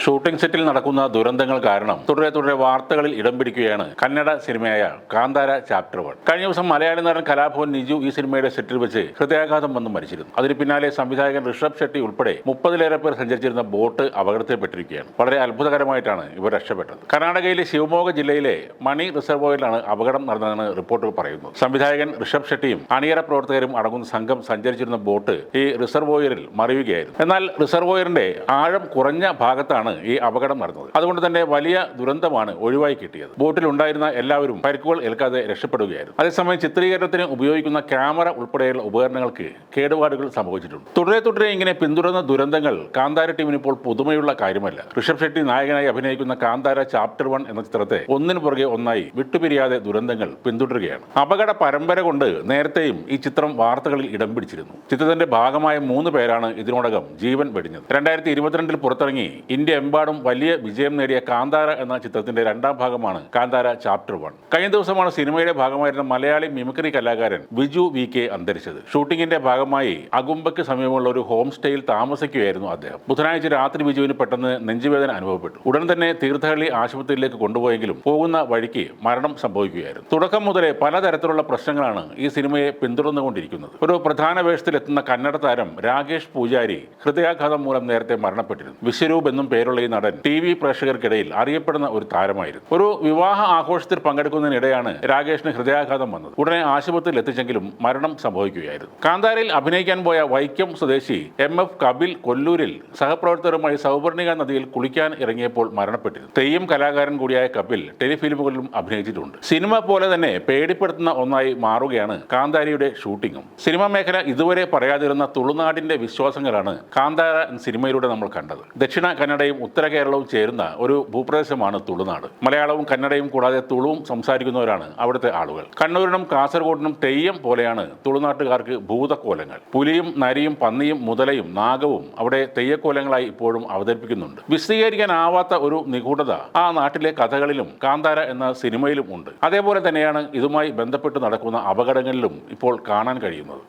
Shooting സെറ്റിൽ നടക്കുന്ന ദുരന്തങ്ങൾ കാരണം തുടരെ വാർത്തകളിൽ ഇടം പിടിക്കുകയാണ് കന്നഡ സിനിമയായ കാന്താര ചാപ്റ്റർ 1. കഴിഞ്ഞ ദിവസം മലയാളി നടൻ കലാഭവൻ നിജു ഈ സിനിമയുടെ സെറ്റിൽ വെച്ച് ഹൃദയാഘാതം വന്ന് മരിച്ചിരുന്നു. അതിന് പിന്നാലെ സംവിധായകൻ ഋഷഭ് ഷെട്ടി ഉൾപ്പെടെ 30-ലേറെ പേർ സഞ്ചരിച്ചിരുന്ന ബോട്ട് അപകടത്തിൽപ്പെട്ടിരിക്കുകയാണ്. വളരെ അത്ഭുതകരമായിട്ടാണ് ഇവർ രക്ഷപ്പെട്ടത്. കർണാടകയിലെ ശിവമോഗ ജില്ലയിലെ മണി റിസർവോയറിലാണ് അപകടം നടന്നതെന്ന് റിപ്പോർട്ടുകൾ പറയുന്നു. സംവിധായകൻ ഋഷഭ് ഷെട്ടിയും അണിയറ പ്രവർത്തകരും അടങ്ങുന്ന സംഘം സഞ്ചരിച്ചിരുന്ന ബോട്ട് ഈ റിസർവോയറിൽ മറിയുകയായിരുന്നു. എന്നാൽ റിസർവോയറിന്റെ ആഴം കുറഞ്ഞ ഭാഗത്താണ് ഈ അപകടം നടന്നത്. അതുകൊണ്ട് തന്നെ വലിയ ദുരന്തമാണ് ഒഴിവായി കിട്ടിയത്. ബോട്ടിൽ ഉണ്ടായിരുന്ന എല്ലാവരും പരിക്കുകൾ ഏൽക്കാതെ രക്ഷപ്പെടുകയായിരുന്നു. അതേസമയം ചിത്രീകരണത്തിന് ഉപയോഗിക്കുന്ന ക്യാമറ ഉൾപ്പെടെയുള്ള ഉപകരണങ്ങൾക്ക് കേടുപാടുകൾ സംഭവിച്ചിട്ടുണ്ട്. തുടരെ ഇങ്ങനെ പിന്തുടർന്ന ദുരന്തങ്ങൾ കാന്താര ടീമിന് ഇപ്പോൾ പുതുമയുള്ള കാര്യമല്ല. ഋഷഭ് ഷെട്ടി നായകനായി അഭിനയിക്കുന്ന കാന്താര ചാപ്റ്റർ 1 എന്ന ചിത്രത്തെ ഒന്നിനു പുറകെ ഒന്നായി വിട്ടുപിരിയാതെ ദുരന്തങ്ങൾ പിന്തുടരുകയാണ്. അപകട പരമ്പര കൊണ്ട് നേരത്തെയും ഈ ചിത്രം വാർത്തകളിൽ ഇടം പിടിച്ചിരുന്നു. ചിത്രത്തിന്റെ ഭാഗമായ 3 പേരാണ് ഇതിനോടകം ജീവൻ വെടിഞ്ഞത്. 2022 പുറത്തിറങ്ങി ഇന്ത്യ എമ്പാടും വലിയ വിജയം നേടിയ കാന്താര എന്ന ചിത്രത്തിന്റെ 2ാം ഭാഗമാണ് കാന്താര ചാപ്റ്റർ 1. കഴിഞ്ഞ ദിവസമാണ് സിനിമയുടെ ഭാഗമായിരുന്ന മലയാളി മിമിക്രി കലാകാരൻ ബിജു VK അന്തരിച്ചത്. ഷൂട്ടിംഗിന്റെ ഭാഗമായി അകുംബയ്ക്ക് സമീപമുള്ള ഒരു ഹോം സ്റ്റേയിൽ താമസിക്കുകയായിരുന്നു അദ്ദേഹം. ബുധനാഴ്ച രാത്രി ബിജുവിന് പെട്ടെന്ന് നെഞ്ചുവേദന അനുഭവപ്പെട്ടു. ഉടൻ തന്നെ തീർത്ഥഹള്ളി ആശുപത്രിയിലേക്ക് കൊണ്ടുപോയെങ്കിലും പോകുന്ന വഴിക്ക് മരണം സംഭവിക്കുകയായിരുന്നു. തുടക്കം മുതലേ പലതരത്തിലുള്ള പ്രശ്നങ്ങളാണ് ഈ സിനിമയെ പിന്തുടർന്നുകൊണ്ടിരിക്കുന്നത്. ഒരു പ്രധാന വേഷത്തിലെത്തുന്ന കന്നഡ താരം രാകേഷ് പൂജാരി ഹൃദയാഘാതം മൂലം നേരത്തെ മരണപ്പെട്ടിരുന്നു. വിശ്വരൂപ് എന്നും പേരുള്ള ഈ നടൻ TV പ്രേക്ഷകർക്കിടയിൽ അറിയപ്പെടുന്ന ഒരു താരമായിരുന്നു. ഒരു വിവാഹ ആഘോഷത്തിൽ പങ്കെടുക്കുന്നതിനിടെയാണ് രാകേഷിന് ഹൃദയാഘാതം വന്നത്. ഉടനെ ആശുപത്രിയിൽ എത്തിച്ചെങ്കിലും മരണം സംഭവിക്കുകയായിരുന്നു. കാന്താരയിൽ അഭിനയിക്കാൻ പോയ വൈക്കം സ്വദേശി MF കപിൽ കൊല്ലൂരിൽ സഹപ്രവർത്തകരുമായി സൗവർണിക നദിയിൽ കുളിക്കാൻ ഇറങ്ങിയപ്പോൾ മരണപ്പെട്ടിരുന്നു. തെയ്യം കലാകാരൻ കൂടിയായ കപിൽ ടെലിഫിലിമുകളിലും അഭിനയിച്ചിട്ടുണ്ട്. സിനിമ പോലെ തന്നെ പേടിപ്പെടുത്തുന്ന ഒന്നായി മാറുകയാണ് കാന്താരയുടെ ഷൂട്ടിങ്ങും. സിനിമാ മേഖല ഇതുവരെ പറയാതിരുന്ന തുളുനാടിന്റെ വിശ്വാസങ്ങളാണ് കാന്താര സിനിമയിലൂടെ നമ്മൾ കണ്ടത്. ദക്ഷിണ കന്നഡയും ഉത്തര കേരളവും ചേരുന്ന ഒരു ഭൂപ്രദേശമാണ് തുളുനാട്. മലയാളവും കന്നഡയും കൂടാതെ തുളുവും സംസാരിക്കുന്നവരാണ് അവിടുത്തെ ആളുകൾ. കണ്ണൂരിനും കാസർഗോഡിനും തെയ്യം പോലെയാണ് തുളുനാട്ടുകാർക്ക് ഭൂതക്കോലങ്ങൾ. പുലിയും നരിയും പന്നിയും മുതലയും നാഗവും അവിടെ തെയ്യക്കോലങ്ങളായി ഇപ്പോഴും അവതരിപ്പിക്കുന്നുണ്ട്. വിശദീകരിക്കാനാവാത്ത ഒരു നിഗൂഢത ആ നാട്ടിലെ കഥകളിലും കാന്താര എന്ന സിനിമയിലും ഉണ്ട്. അതേപോലെ തന്നെയാണ് ഇതുമായി ബന്ധപ്പെട്ട് നടക്കുന്ന അപകടങ്ങളിലും ഇപ്പോൾ കാണാൻ കഴിയുന്നത്.